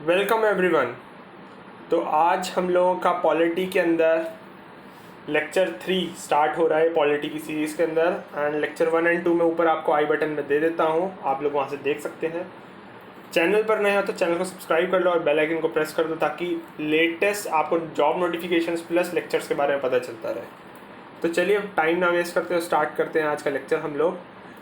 Welcome everyone. तो आज हम लोगों का पॉलिटी के अंदर लेक्चर 3 स्टार्ट हो रहा है पॉलिटी की सीरीज़ के अंदर। एंड लेक्चर 1 और 2 में ऊपर आपको आई बटन में दे देता हूँ, आप लोग वहाँ से देख सकते हैं। चैनल पर नए हो तो चैनल को सब्सक्राइब कर लो और बेल आइकन को प्रेस कर दो ताकि लेटेस्ट आपको जॉब नोटिफिकेशंस प्लस लेक्चर्स के बारे में पता चलता रहे। तो चलिए टाइम ना वेस्ट करते हुए स्टार्ट करते हैं आज का लेक्चर हम लोग।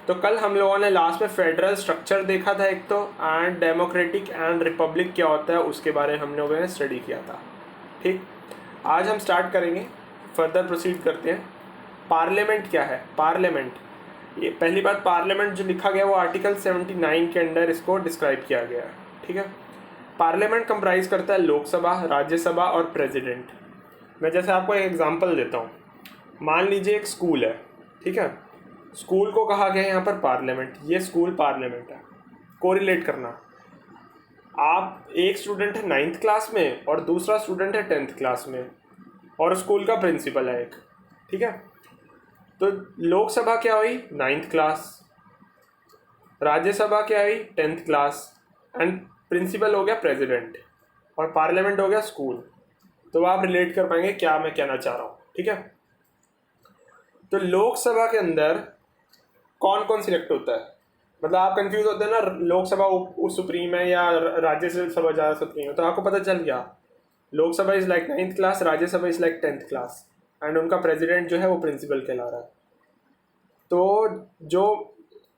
तो कल हम लोगों ने लास्ट में फेडरल स्ट्रक्चर देखा था एक तो, एंड डेमोक्रेटिक एंड रिपब्लिक क्या होता है उसके बारे में हम लोगों ने स्टडी किया था। ठीक, आज हम स्टार्ट करेंगे, फर्दर प्रोसीड करते हैं। पार्लियामेंट क्या है? पार्लियामेंट, ये पहली बात, पार्लियामेंट जो लिखा गया वो आर्टिकल 79 के अंडर इसको डिस्क्राइब किया गया है। ठीक है, पार्लियामेंट कंप्राइज करता है लोकसभा, राज्यसभा और प्रेसिडेंट। मैं जैसे आपको एक एग्जांपल देता हूँ। मान लीजिए एक स्कूल है, ठीक है, स्कूल को कहा गया है यहाँ पर पार्लियामेंट, ये स्कूल पार्लियामेंट है। कोरिलेट करना, आप एक स्टूडेंट है 9th क्लास में और दूसरा स्टूडेंट है 10th क्लास में और स्कूल का प्रिंसिपल है एक, ठीक है। तो लोकसभा क्या हुई? 9th क्लास, राज्यसभा क्या हुई? 10th क्लास, एंड प्रिंसिपल हो गया प्रेसिडेंट और पार्लियामेंट हो गया स्कूल। तो आप रिलेट कर पाएंगे क्या मैं कहना चाह रहा हूँ, ठीक है। तो लोकसभा के अंदर कौन कौन सिलेक्ट होता है? मतलब आप कंफ्यूज होते हैं ना, लोकसभा सुप्रीम है या राज्यसभा ज़्यादा सुप्रीम है। तो आपको पता चल गया, Lok Sabha is like 9th class, Rajya Sabha is like 10th class, and उनका प्रेसिडेंट जो है वो प्रिंसिपल कहला रहा है। तो जो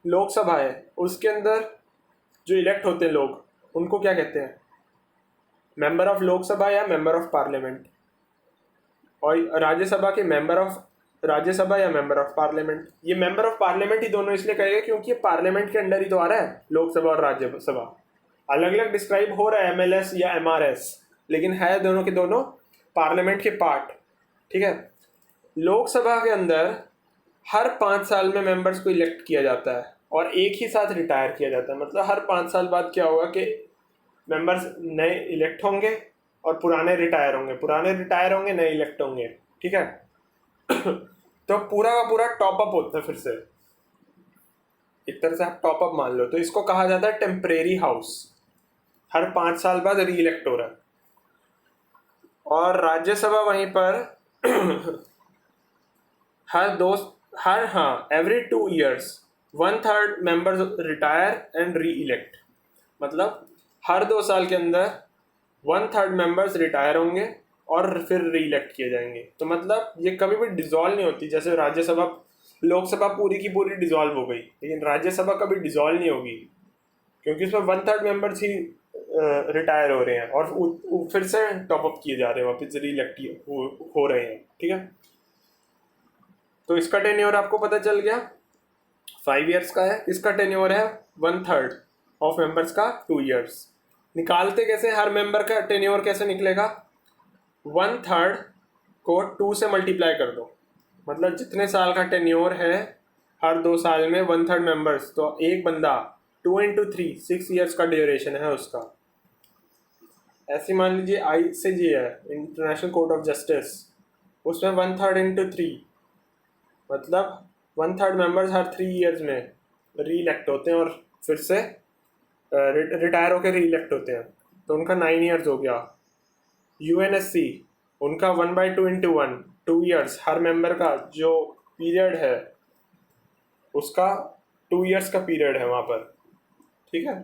लोकसभा है उसके अंदर जो इलेक्ट होते हैं लोग, उनको क्या कहते हैं? मेंबर ऑफ लोकसभा या मेंबर ऑफ पार्लियामेंट। और राज्यसभा के मेंबर ऑफ राज्यसभा या मेंबर ऑफ पार्लियामेंट। ये मेंबर ऑफ पार्लियामेंट ही दोनों इसलिए कहेगा क्योंकि ये पार्लियामेंट के अंडर ही तो आ रहा है, लोकसभा और राज्यसभा। अलग अलग डिस्क्राइब हो रहा है एमएलएस या एमआरएस, लेकिन है दोनों के दोनों पार्लियामेंट के पार्ट, ठीक है। लोकसभा के अंदर हर 5 साल में मेंबर्स को इलेक्ट किया जाता है और एक ही साथ रिटायर किया जाता है। मतलब हर 5 साल बाद क्या होगा कि मेंबर्स नए इलेक्ट होंगे और पुराने रिटायर होंगे, पुराने रिटायर होंगे, नए इलेक्ट होंगे, ठीक है। तो पूरा का पूरा टॉपअप होता है फिर से, एक तरह से आप टॉपअप मान लो। तो इसको कहा जाता है टेम्परेरी हाउस, हर 5 साल बाद री इलेक्ट हो रहा है। और राज्यसभा वहीं पर every 2 years 1/3 members retire and re elect. मतलब हर 2 साल के अंदर 1/3 मेंबर्स रिटायर होंगे और फिर री इलेक्ट किए जाएंगे। तो मतलब ये कभी भी डिसॉल्व नहीं होती। जैसे राज्यसभा, लोकसभा पूरी की पूरी डिसॉल्व हो गई, लेकिन राज्यसभा कभी डिसॉल्व नहीं होगी क्योंकि इसमें 1/3 मेंबर्स ही रिटायर हो रहे हैं और फिर से टॉपअप किए जा रहे हैं, वापस री इलेक्ट हो रहे हैं, ठीक है। तो इसका टेन्योर आपको पता चल गया, 5 years का है। इसका टेन्योर है 1/3 ऑफ मेंबर्स का 2 years। निकालते कैसे? हर मेंबर का टेन्योर कैसे निकलेगा? 1/3 को 2 से मल्टीप्लाई कर दो, मतलब जितने साल का टेन्योर है हर 2 साल में 1/3 मेंबर्स, तो एक बंदा 2 into 3 6 years का ड्यूरेशन है उसका। ऐसे मान लीजिए ICJ है, इंटरनेशनल कोर्ट ऑफ जस्टिस, उसमें 1/3 into 3 मतलब 1/3 मेंबर्स हर 3 years में री इलेक्ट होते हैं और फिर से रिटायर होकर री इलेक्ट होते हैं, तो उनका 9 years हो गया। UNSC उनका 1/2 into 1 2 years, हर मेंबर का जो पीरियड है उसका 2 years का पीरियड है वहाँ पर, ठीक है।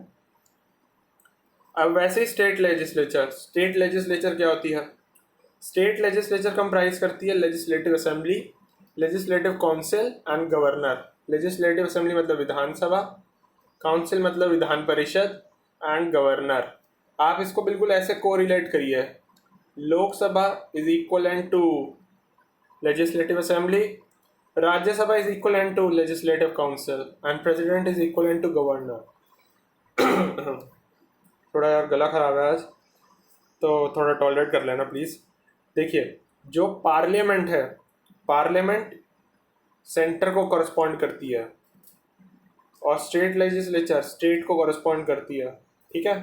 अब वैसे ही स्टेट लेजिस्लेचर क्या होती है? स्टेट लेजिस्लेचर कंप्राइज करती है legislative assembly, legislative council and governor. Legislative assembly मतलब विधानसभा, काउंसिल मतलब विधान परिषद, एंड गवर्नर। आप इसको बिल्कुल ऐसे कोरिलेट करिए, Lok Sabha is equivalent to legislative assembly, Rajya Sabha is equivalent to legislative council and president is equivalent to governor. थोड़ा यार गला खराब है आज, तो थोड़ा टॉलरेट कर लेना प्लीज़। देखिए, जो पार्लियामेंट है, पार्लियामेंट सेंटर को कॉरस्पॉन्ड करती है और स्टेट लेजिस्लेचर स्टेट को कॉरस्पॉन्ड करती है, ठीक है।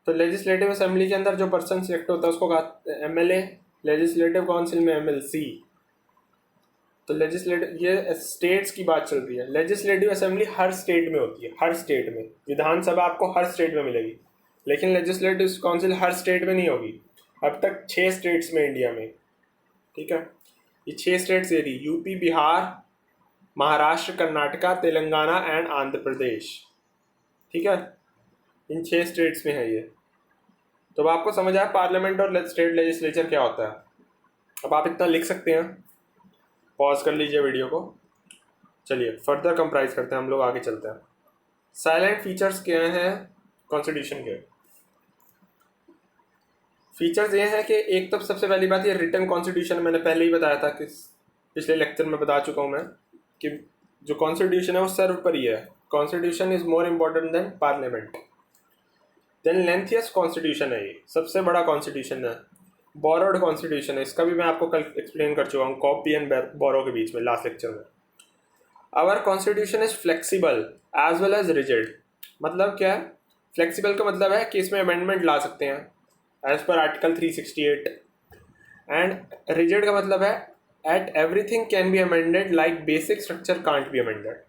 तो लेजिस्लेटिव असेंबली के अंदर जो पर्सन सिलेक्ट होता है उसको कहा MLA, लेजिस्लेटिव काउंसिल में MLC। तो लेजिस्लेटिव, ये स्टेट्स की बात चल रही है। लेजिस्लेटिव असेंबली हर स्टेट में होती है, हर स्टेट में। विधानसभा आपको हर स्टेट में मिलेगी, लेकिन लेजिस्लेटिव काउंसिल हर स्टेट में नहीं होगी। अब तक 6 स्टेट्स में इंडिया में, ठीक है, ये 6 स्टेट्स ये रही, यूपी, बिहार, महाराष्ट्र, कर्नाटका, तेलंगाना एंड आंध्र प्रदेश, ठीक है, इन 6 स्टेट्स में है ये। तो अब आपको समझ आया पार्लियामेंट और स्टेट लेजिस्लेचर क्या होता है। अब आप इतना लिख सकते हैं, पॉज कर लीजिए वीडियो को। चलिए फर्दर कंप्राइज करते हैं, हम लोग आगे चलते हैं। साइलेंट फीचर्स क्या हैं कॉन्स्टिट्यूशन के? फीचर्स ये हैं कि एक तो सबसे पहली बात, ये रिटन कॉन्स्टिट्यूशन मैंने पहले ही बताया था कि पिछले लेक्चर में बता चुका हूँ मैं कि जो कॉन्स्टिट्यूशन है वो सर्वोपरि है। Constitution is more important than parliament. Then lengthiest constitution है, ये सबसे बड़ा कॉन्स्टिट्यूशन है। बोरोड कॉन्स्टिट्यूशन है, इसका भी मैं आपको कल एक्सप्लेन कर चुका हूँ, कॉपी एंड बोरो के बीच में लास्ट लेक्चर में। Our constitution is flexible as well as rigid. मतलब क्या है? फ्लेक्सिबल का मतलब है कि इसमें अमेंडमेंट ला सकते हैं as per article 368, and rigid का मतलब है at everything can be amended like basic structure can't be amended.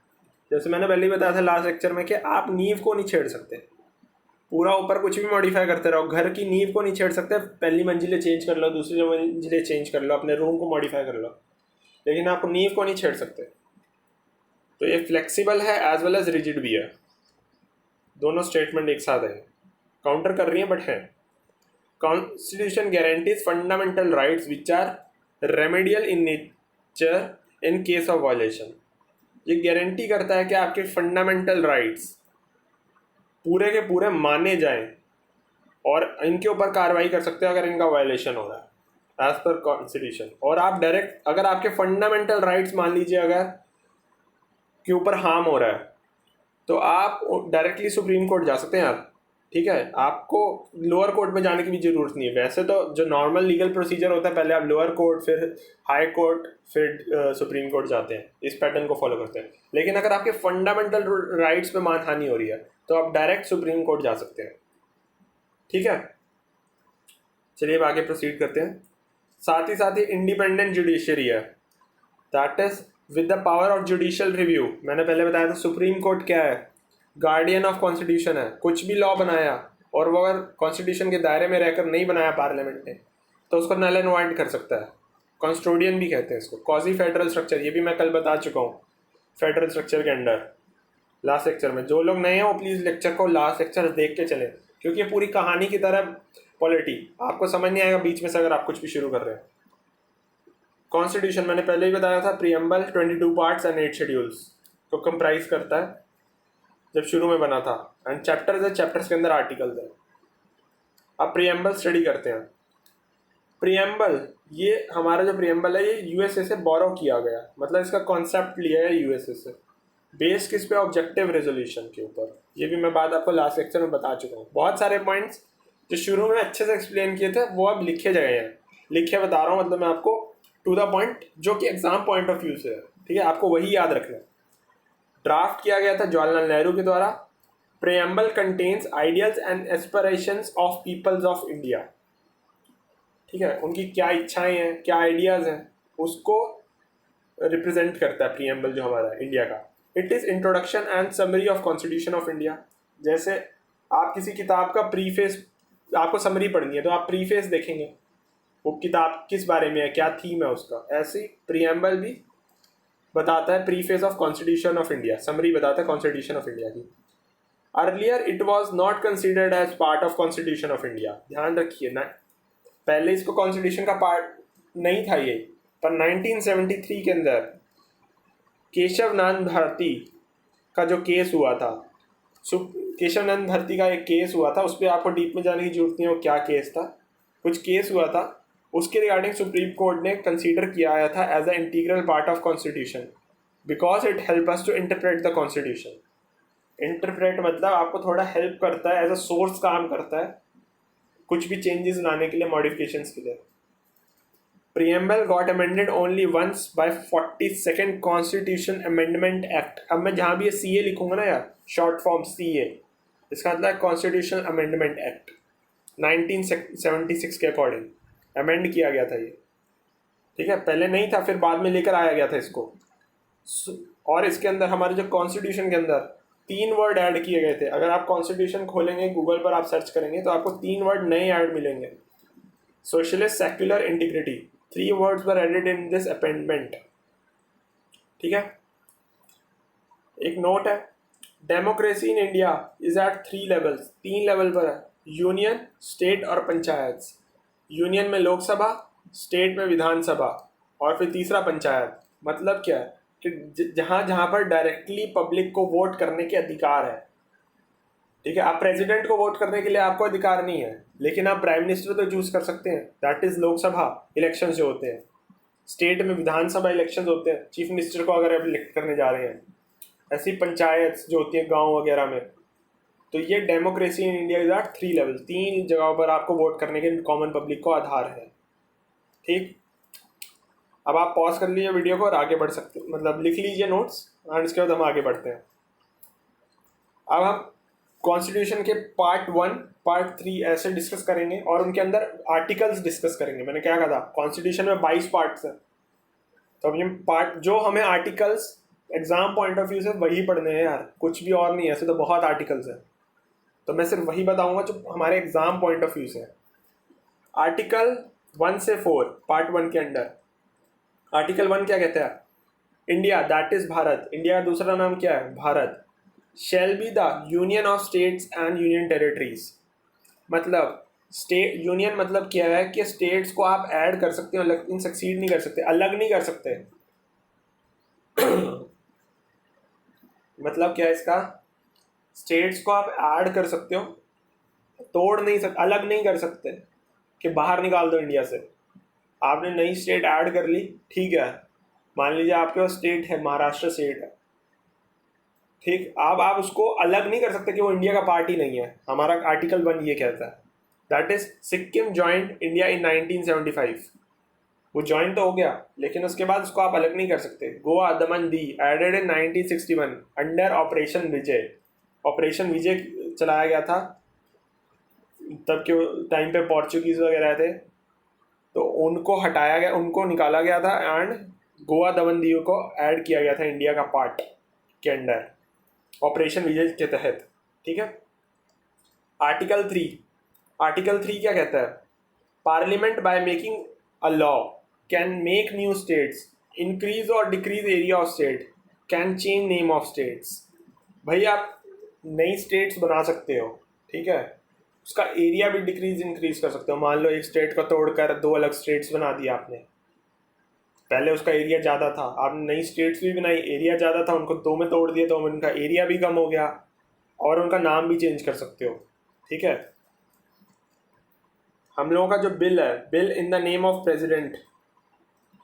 जैसे मैंने पहले ही बताया था लास्ट लेक्चर में कि आप नींव को नहीं छेड़ सकते, पूरा ऊपर कुछ भी मॉडिफाई करते रहो, घर की नींव को नहीं छेड़ सकते। पहली मंजिलें चेंज कर लो, दूसरी मंजिलें चेंज कर लो, अपने रूम को मॉडिफाई कर लो, लेकिन आप नींव को नहीं छेड़ सकते। तो ये फ्लेक्सिबल है एज वेल एज रिजिड भी है। दोनों स्टेटमेंट एक साथ है, काउंटर कर रही है बट है। Constitution guarantees fundamental rights which are remedial in nature in case of violation. ये गारंटी करता है कि आपके फंडामेंटल राइट्स पूरे के पूरे माने जाएं और इनके ऊपर कार्रवाई कर सकते हो अगर इनका वायलेशन हो रहा है एज पर कॉन्स्टिट्यूशन। और आप डायरेक्ट, अगर आपके फंडामेंटल राइट्स मान लीजिए अगर के ऊपर हार्म हो रहा है, तो आप डायरेक्टली सुप्रीम कोर्ट जा सकते हैं आप, ठीक है। आपको लोअर कोर्ट में जाने की भी ज़रूरत नहीं है। वैसे तो जो नॉर्मल लीगल प्रोसीजर होता है, पहले आप लोअर कोर्ट, फिर हाई कोर्ट, फिर सुप्रीम कोर्ट जाते हैं, इस पैटर्न को फॉलो करते हैं। लेकिन अगर आपके फंडामेंटल राइट्स पे मानहानि हो रही है तो आप डायरेक्ट सुप्रीम कोर्ट जा सकते हैं, ठीक है। चलिए अब आगे प्रोसीड करते हैं। साथ ही इंडिपेंडेंट जुडिशरी है, that is with the power of judicial review. मैंने पहले बताया था सुप्रीम कोर्ट क्या है, गार्डियन ऑफ कॉन्स्टिट्यूशन है। कुछ भी लॉ बनाया और वो अगर कॉन्स्टिट्यूशन के दायरे में रहकर नहीं बनाया पार्लियामेंट ने, तो उसको नल एंड वॉइड कर सकता है। कॉन्स्टोडियन भी कहते हैं इसको। क्वाजी फेडरल स्ट्रक्चर, ये भी मैं कल बता चुका हूँ फेडरल स्ट्रक्चर के अंडर लास्ट लेक्चर में। जो लोग नए हैं वो प्लीज़ लेक्चर को लास्ट लेक्चर देख के चलें, क्योंकि ये पूरी कहानी की तरह पॉलिटी आपको समझ नहीं आएगा बीच में से अगर आप कुछ भी शुरू कर रहे हैं। कॉन्स्टिट्यूशन मैंने पहले ही बताया था, प्रीएम्बल 22 पार्ट्स एंड 8 शेड्यूल्स को कंप्राइज करता है जब शुरू में बना था, एंड चैप्टर्स है, चैप्टर्स के अंदर आर्टिकल्स है। अब प्रीएम्बल स्टडी करते हैं। प्रीएम्बल, ये हमारा जो प्रीएम्बल है ये यूएसए से बोरो किया गया, मतलब इसका कॉन्सेप्ट लिया है यूएसए से। बेस किस पे? ऑब्जेक्टिव रेजोल्यूशन के ऊपर। ये भी मैं बात आपको लास्ट लेक्चर में बता चुका हूँ। बहुत सारे पॉइंट्स जो शुरू में अच्छे से एक्सप्लेन किए थे वो अब लिखे गए हैं, लिखे बता रहा हूँ, मतलब मैं आपको टू द पॉइंट, जो कि एग्जाम पॉइंट ऑफ व्यू से है, ठीक है। आपको वही याद रखना है। ड्राफ्ट किया गया था जवाहरलाल नेहरू के द्वारा। Preamble contains ideals and aspirations of peoples of India, ठीक है। उनकी क्या इच्छाएं हैं, क्या आइडियाज़ हैं, उसको रिप्रेजेंट करता है प्रीएम्बल जो हमारा है इंडिया का। It is introduction and summary of constitution of India. जैसे आप किसी किताब का प्रीफेस, आपको समरी पढ़नी है तो आप प्रीफेस देखेंगे, वो किताब किस बारे में है, क्या थीम है उसका। ऐसे ही प्रीएम्बल भी बताता है preface of constitution of India, summary बताता है कॉन्स्टिट्यूशन ऑफ इंडिया की। Earlier it was not considered as part of constitution of India. ध्यान रखिए ना, पहले इसको कॉन्स्टिट्यूशन का पार्ट नहीं था ये, पर 1973 के अंदर केशव नंद भारती का जो केस हुआ था, केशव नंद भारती का एक केस हुआ था, उस पर आपको डीप में जाने की जरूरत नहीं है वो क्या केस था। कुछ केस हुआ था, उसके रिगार्डिंग सुप्रीम कोर्ट ने कंसीडर किया आया था as a integral part of constitution, because it help us to interpret the constitution. Interpret मतलब आपको थोड़ा हेल्प करता है, एज अ सोर्स काम करता है कुछ भी चेंजेस लाने के लिए, मॉडिफिकेशंस के लिए। Preamble got amended only once by 42nd constitution amendment act. अब मैं जहाँ भी ये CA लिखूंगा ना यार, शॉर्ट फॉर्म CA, इसका मतलब है कॉन्स्टिट्यूशन अमेंडमेंट एक्ट। 1976 के अकॉर्डिंग अमेंड किया गया था ये, ठीक है। पहले नहीं था, फिर बाद में लेकर आया गया था इसको। और इसके अंदर हमारे जो कॉन्स्टिट्यूशन के अंदर 3 वर्ड ऐड किए गए थे। अगर आप कॉन्स्टिट्यूशन खोलेंगे, गूगल पर आप सर्च करेंगे तो आपको 3 वर्ड नए ऐड मिलेंगे। Socialist, secular, integrity, 3 words were added in this amendment. ठीक है, एक नोट है, democracy in India is at 3 levels, 3 level पर है, यूनियन, स्टेट और पंचायत। यूनियन में लोकसभा, स्टेट में विधानसभा और फिर तीसरा पंचायत। मतलब क्या है कि जहाँ जहाँ पर डायरेक्टली पब्लिक को वोट करने के अधिकार है। ठीक है, आप प्रेसिडेंट को वोट करने के लिए आपको अधिकार नहीं है, लेकिन आप प्राइम मिनिस्टर तो चूज कर सकते हैं, दैट इज लोकसभा इलेक्शन जो होते हैं। स्टेट में विधानसभा इलेक्शन होते हैं, चीफ मिनिस्टर को अगर आप इलेक्ट करने जा रहे हैं। ऐसी पंचायत जो होती है गांव वगैरह में। तो ये democracy in India is at 3 level, 3 जगहों पर आपको वोट करने के कॉमन पब्लिक को आधार है। ठीक, अब आप पॉज कर लीजिए वीडियो को और आगे बढ़ सकते, मतलब लिख लीजिए नोट्स, और इसके बाद हम आगे बढ़ते हैं। अब हम कॉन्स्टिट्यूशन के पार्ट 1, पार्ट 3 ऐसे डिस्कस करेंगे और उनके अंदर आर्टिकल्स डिस्कस करेंगे। मैंने क्या कहा था, कॉन्स्टिट्यूशन में 22 पार्ट्स हैं, तो अब ये पार्ट जो हमें articles exam point of view से वही पढ़ने हैं यार, कुछ भी और नहीं है। ऐसे तो बहुत आर्टिकल्स हैं, तो मैं सिर्फ वही बताऊंगा जो हमारे एग्जाम पॉइंट ऑफ व्यू से है। आर्टिकल 1 से 4 पार्ट 1 के अंडर, आर्टिकल 1 क्या कहता है, India that is Bharat, India का दूसरा नाम क्या है, Bharat, shall be the union of states and union territories. मतलब स्टेट यूनियन मतलब क्या है कि स्टेट्स को आप ऐड कर सकते हो लेकिन सक्सीड नहीं कर सकते, अलग नहीं कर सकते। मतलब क्या है इसका, स्टेट्स को आप ऐड कर सकते हो, तोड़ नहीं सकते, अलग नहीं कर सकते कि बाहर निकाल दो इंडिया से। आपने नई स्टेट ऐड कर ली, ठीक है, मान लीजिए आपके पास स्टेट है, महाराष्ट्र स्टेट है, ठीक, अब आप उसको अलग नहीं कर सकते कि वो इंडिया का पार्ट ही नहीं है। हमारा आर्टिकल 1 ये कहता है, that is Sikkim joint India in 1975। वो ज्वाइन तो हो गया, लेकिन उसके बाद उसको आप अलग नहीं कर सकते। Goa, Daman, Diu added in 1961 under operation Vijay. Operation Vijay चलाया गया था, तब के टाइम पे पोर्चुगीज वगैरह थे, तो उनको हटाया गया, उनको निकाला गया था एंड गोवा, दमन, दीव को ऐड किया गया था इंडिया का पार्ट के अंडर ऑपरेशन विजय के तहत। ठीक है, आर्टिकल 3, आर्टिकल 3 क्या कहता है, parliament by making a law can make new states, increase और decrease area of state, can change name of states. भाई आप नई स्टेट्स बना सकते हो, ठीक है, उसका एरिया भी डिक्रीज इंक्रीज कर सकते हो। मान लो एक स्टेट को तोड़कर 2 अलग स्टेट्स बना दिया आपने, पहले उसका एरिया ज़्यादा था, आपने नई स्टेट्स भी बनाई, एरिया ज़्यादा था, उनको 2 में तोड़ दिया तो उनका एरिया भी कम हो गया और उनका नाम भी चेंज कर सकते हो। ठीक है, हम लोगों का जो बिल है, bill in the name of president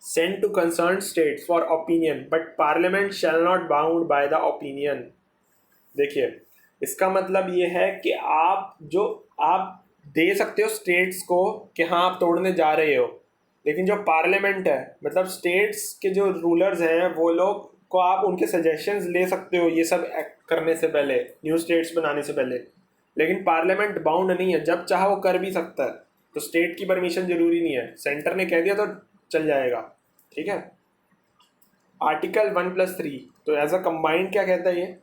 send to concern states for opinion but parliament shall not bound by the opinion. देखिए, इसका मतलब ये है कि आप दे सकते हो स्टेट्स को कि हाँ आप तोड़ने जा रहे हो, लेकिन जो पार्लियामेंट है, मतलब स्टेट्स के जो रूलर्स हैं, वो लोग को आप उनके सजेशंस ले सकते हो ये सब एक्ट करने से पहले, न्यू स्टेट्स बनाने से पहले, लेकिन पार्लियामेंट बाउंड नहीं है, जब चाहे वो कर भी सकता है। तो स्टेट की परमिशन जरूरी नहीं है, सेंटर ने कह दिया तो चल जाएगा। ठीक है, आर्टिकल 1+3, तो एज अ कंबाइंड क्या कहता है ये,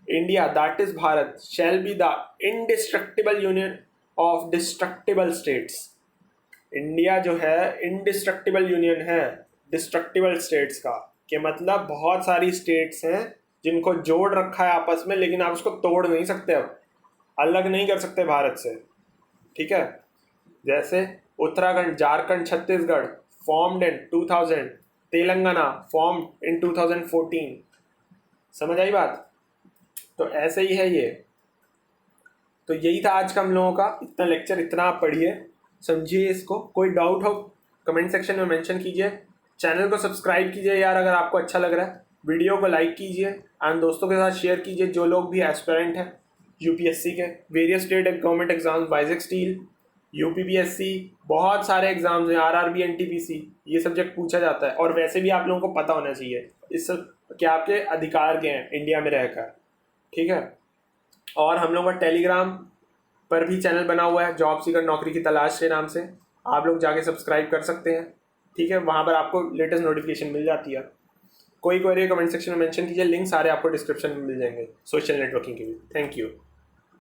India that is Bharat shall be the indestructible union of destructible states. India जो है इंडिस्ट्रक्टिबल यूनियन है डिस्ट्रक्टिबल स्टेट्स का, कि मतलब बहुत सारी स्टेट्स हैं जिनको जोड़ रखा है आपस में, लेकिन आप उसको तोड़ नहीं सकते, अब अलग नहीं कर सकते भारत से। ठीक है, जैसे Uttarakhand, Jharkhand, Chhattisgarh formed in 2000, Telangana formed in 2014। समझ आई बात? तो ऐसे ही है ये। तो यही था आज का हम लोगों का इतना लेक्चर, इतना आप पढ़िए, समझिए इसको। कोई डाउट हो कमेंट सेक्शन में मेंशन कीजिए, चैनल को सब्सक्राइब कीजिए यार अगर आपको अच्छा लग रहा है, वीडियो को लाइक कीजिए एंड दोस्तों के साथ शेयर कीजिए जो लोग भी एस्पिरेंट हैं यूपीएससी के, various state government exams, Vizag steel, UPPSC, बहुत सारे एग्जाम्स हैं, आरआरबी, एनटीपीसी, ये सब्जेक्ट पूछा जाता है। और वैसे भी आप लोगों को पता होना चाहिए इस सब कि आपके अधिकार क्या हैं इंडिया में रहकर। ठीक है, और हम लोग का टेलीग्राम पर भी चैनल बना हुआ है, जॉब सीकर नौकरी की तलाश के नाम से, आप लोग जाके सब्सक्राइब कर सकते हैं। ठीक है, वहाँ पर आपको लेटेस्ट नोटिफिकेशन मिल जाती है। कोई क्वेरी कमेंट सेक्शन में मेंशन कीजिए, लिंक सारे आपको डिस्क्रिप्शन में मिल जाएंगे सोशल नेटवर्किंग के भी। Thank you.